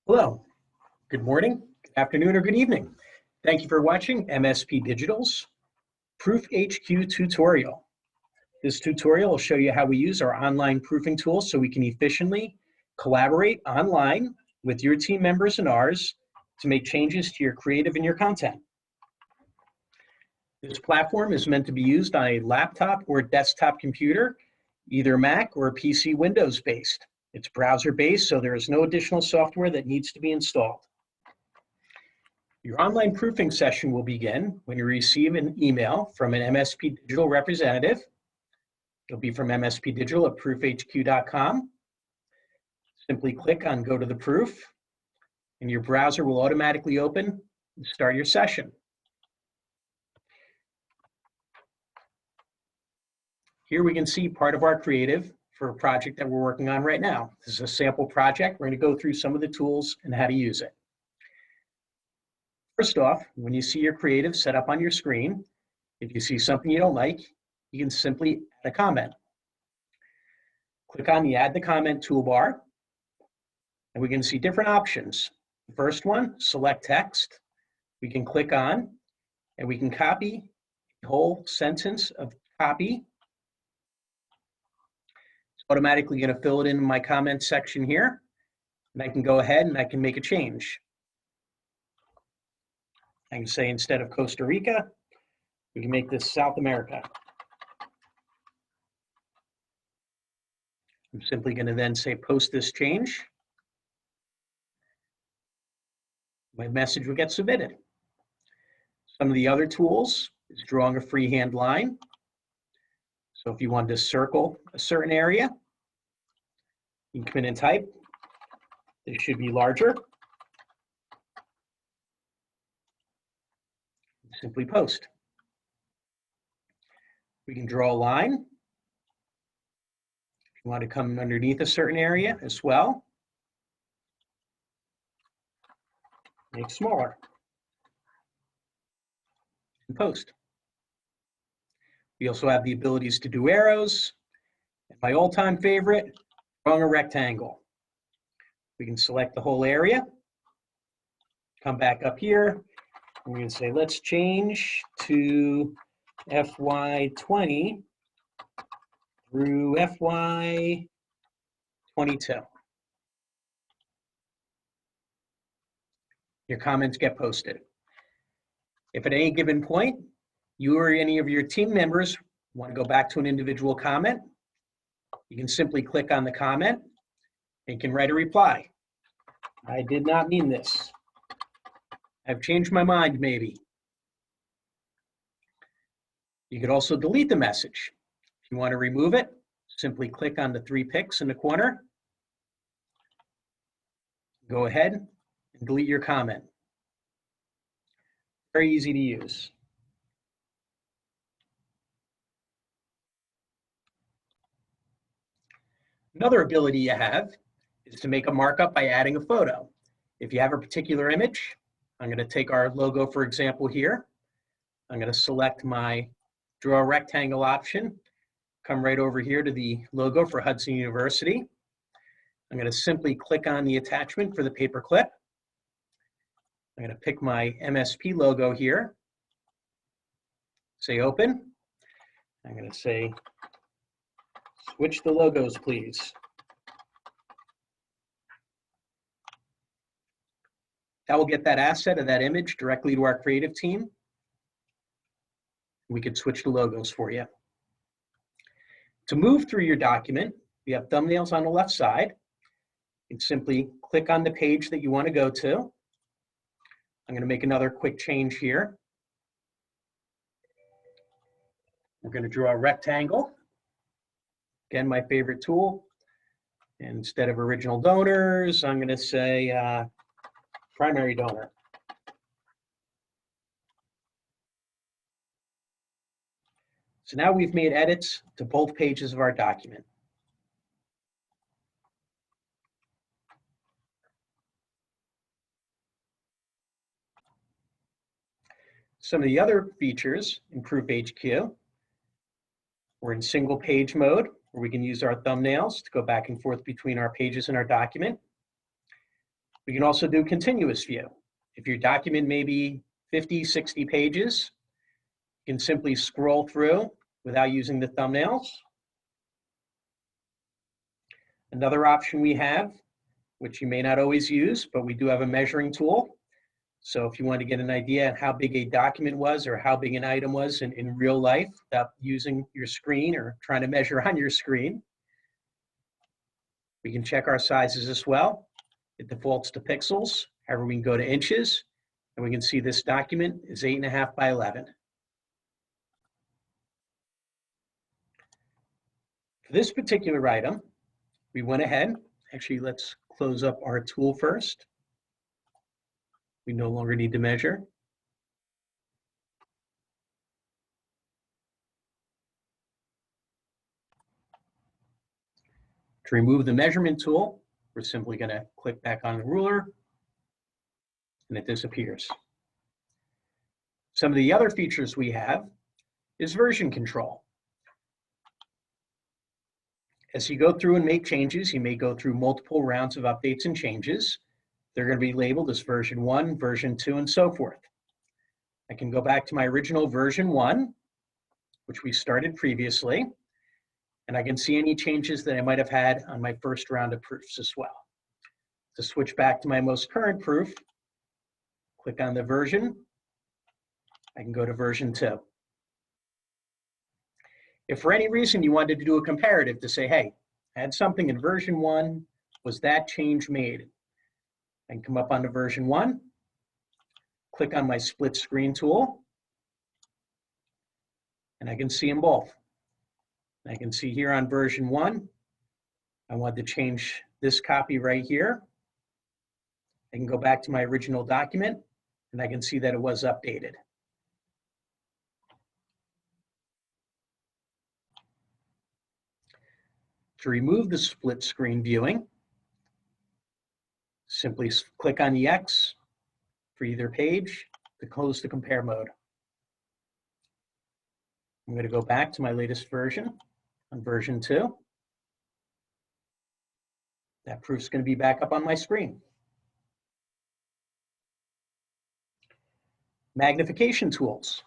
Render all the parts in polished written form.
Hello, good morning, good afternoon, or good evening. Thank you for watching MSP Digital's Proof HQ tutorial. This tutorial will show you how we use our online proofing tools so we can efficiently collaborate online with your team members and ours to make changes to your creative and your content. This platform is meant to be used on a laptop or desktop computer, either Mac or PC Windows based. It's browser-based, so there is no additional software that needs to be installed. Your online proofing session will begin when you receive an email from an MSP Digital representative. It'll be from MSP Digital at proofhq.com. Simply click on Go to the Proof, and your browser will automatically open and start your session. Here we can see part of our creative for a project that we're working on right now. This is a sample project. We're going to go through some of the tools and how to use it. First off, when you see your creative set up on your screen, if you see something you don't like, you can simply add a comment. Click on the Add the Comment toolbar, and we can see different options. The first one, select text. We can click on, and we can copy the whole sentence of copy. Automatically going to fill it in my comment section here, and I can go ahead and I can make a change. I can say instead of Costa Rica, we can make this South America. I'm simply going to then say post this change. My message will get submitted. Some of the other tools is drawing a freehand line. So if you want to circle a certain area, you can come in and type. This should be larger. Simply post. We can draw a line. If you want to come underneath a certain area as well, make smaller. And post. We also have the abilities to do arrows. And my all-time favorite, drawing a rectangle. We can select the whole area, come back up here, and we're going to say, let's change to FY20 through FY22. Your comments get posted. If at any given point, you or any of your team members want to go back to an individual comment, you can simply click on the comment and you can write a reply. I did not mean this. I've changed my mind, maybe. You could also delete the message. If you want to remove it, simply click on the three picks in the corner. Go ahead and delete your comment. Very easy to use. Another ability you have is to make a markup by adding a photo. If you have a particular image, I'm going to take our logo, for example, here. I'm going to select my draw a rectangle option, come right over here to the logo for Hudson University. I'm going to simply click on the attachment for the paper clip. I'm going to pick my MSP logo here, say open. I'm going to say switch the logos, please. That will get that asset of that image directly to our creative team. We could switch the logos for you. To move through your document, we have thumbnails on the left side. You can simply click on the page that you want to go to. I'm going to make another quick change here. We're going to draw a rectangle. Again, my favorite tool. And instead of original donors, I'm going to say primary donor. So now we've made edits to both pages of our document. Some of the other features in Proof HQ, we're in single page mode, where we can use our thumbnails to go back and forth between our pages in our document. We can also do continuous view. If your document may be 50, 60 pages, you can simply scroll through without using the thumbnails. Another option we have, which you may not always use, but we do have a measuring tool. So if you want to get an idea of how big a document was or how big an item was in real life without using your screen or trying to measure on your screen, we can check our sizes as well. It defaults to pixels. However, we can go to inches, and we can see this document is 8.5 by 11. For this particular item, we went ahead. Actually, let's close up our tool first. We no longer need to measure. To remove the measurement tool, we're simply going to click back on the ruler, and it disappears. Some of the other features we have is version control. As you go through and make changes, you may go through multiple rounds of updates and changes. They're going to be labeled as version 1, version 2, and so forth. I can go back to my original version 1, which we started previously, and I can see any changes that I might have had on my first round of proofs as well. To switch back to my most current proof, click on the version. I can go to version 2. If for any reason you wanted to do a comparative to say, hey, I had something in version 1, was that change made? I can come up onto version 1, click on my split screen tool, and I can see them both. I can see here on version 1, I want to change this copy right here. I can go back to my original document, and I can see that it was updated. To remove the split screen viewing, simply click on the X for either page to close the compare mode. I'm going to go back to my latest version on version 2. That proof's going to be back up on my screen. Magnification tools.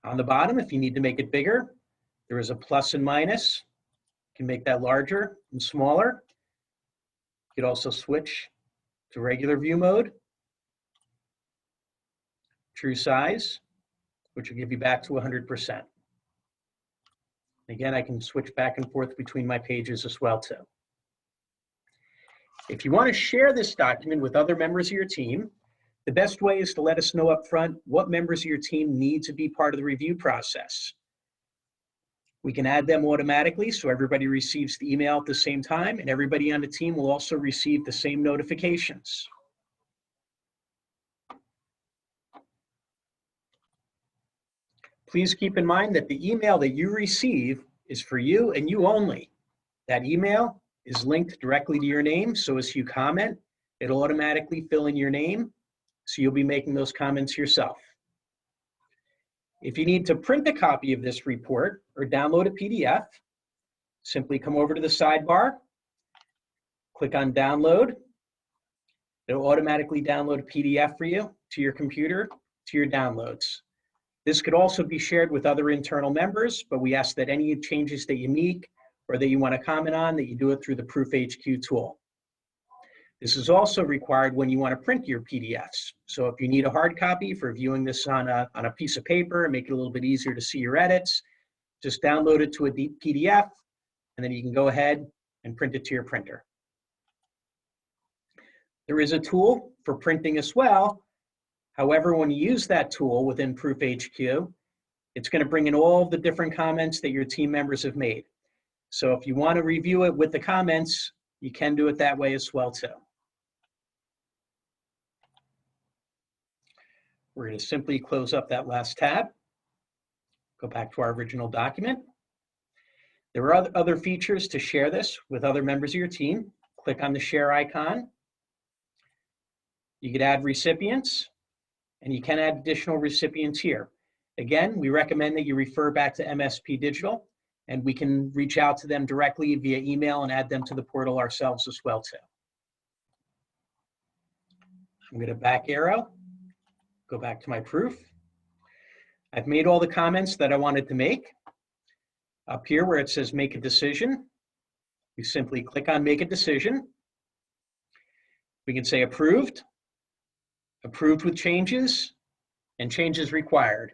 On the bottom, if you need to make it bigger, there is a plus and minus. You can make that larger and smaller. You could also switch to regular view mode, true size, which will give you back to 100%. Again, I can switch back and forth between my pages as well too. If you want to share this document with other members of your team, the best way is to let us know up front what members of your team need to be part of the review process. We can add them automatically so everybody receives the email at the same time, and everybody on the team will also receive the same notifications. Please keep in mind that the email that you receive is for you and you only. That email is linked directly to your name, so as you comment, it'll automatically fill in your name, so you'll be making those comments yourself. If you need to print a copy of this report or download a PDF, simply come over to the sidebar, click on download. It'll automatically download a PDF for you to your computer, to your downloads. This could also be shared with other internal members, but we ask that any changes that you make or that you want to comment on, that you do it through the Proof HQ tool. This is also required when you want to print your PDFs. So if you need a hard copy for viewing this on a piece of paper and make it a little bit easier to see your edits, just download it to a PDF, and then you can go ahead and print it to your printer. There is a tool for printing as well. However, when you use that tool within Proof HQ, it's going to bring in all the different comments that your team members have made. So if you want to review it with the comments, you can do it that way as well too. We're going to simply close up that last tab, go back to our original document. There are other features to share this with other members of your team. Click on the share icon. You could add recipients, and you can add additional recipients here. Again, we recommend that you refer back to MSP Digital, and we can reach out to them directly via email and add them to the portal ourselves as well too. I'm going to back arrow, go back to my proof. I've made all the comments that I wanted to make. Up here where it says make a decision, we simply click on make a decision. We can say approved, approved with changes, and changes required.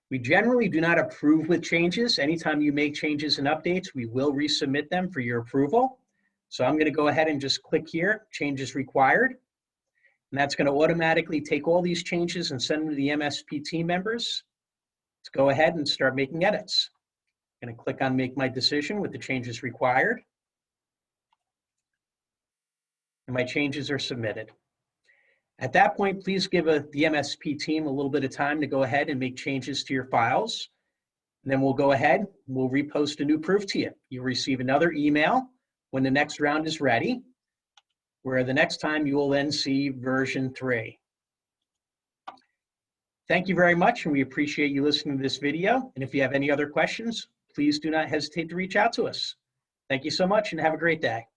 We generally do not approve with changes. Anytime you make changes and updates, we will resubmit them for your approval. So I'm going to go ahead and just click here, changes required. And that's going to automatically take all these changes and send them to the MSP team members to go ahead and start making edits. I'm going to click on make my decision with the changes required. And my changes are submitted. At that point, please give the MSP team a little bit of time to go ahead and make changes to your files. And then we'll go ahead, we'll repost a new proof to you. You'll receive another email when the next round is ready, where the next time you will then see version 3. Thank you very much, and we appreciate you listening to this video. And if you have any other questions, please do not hesitate to reach out to us. Thank you so much, and have a great day.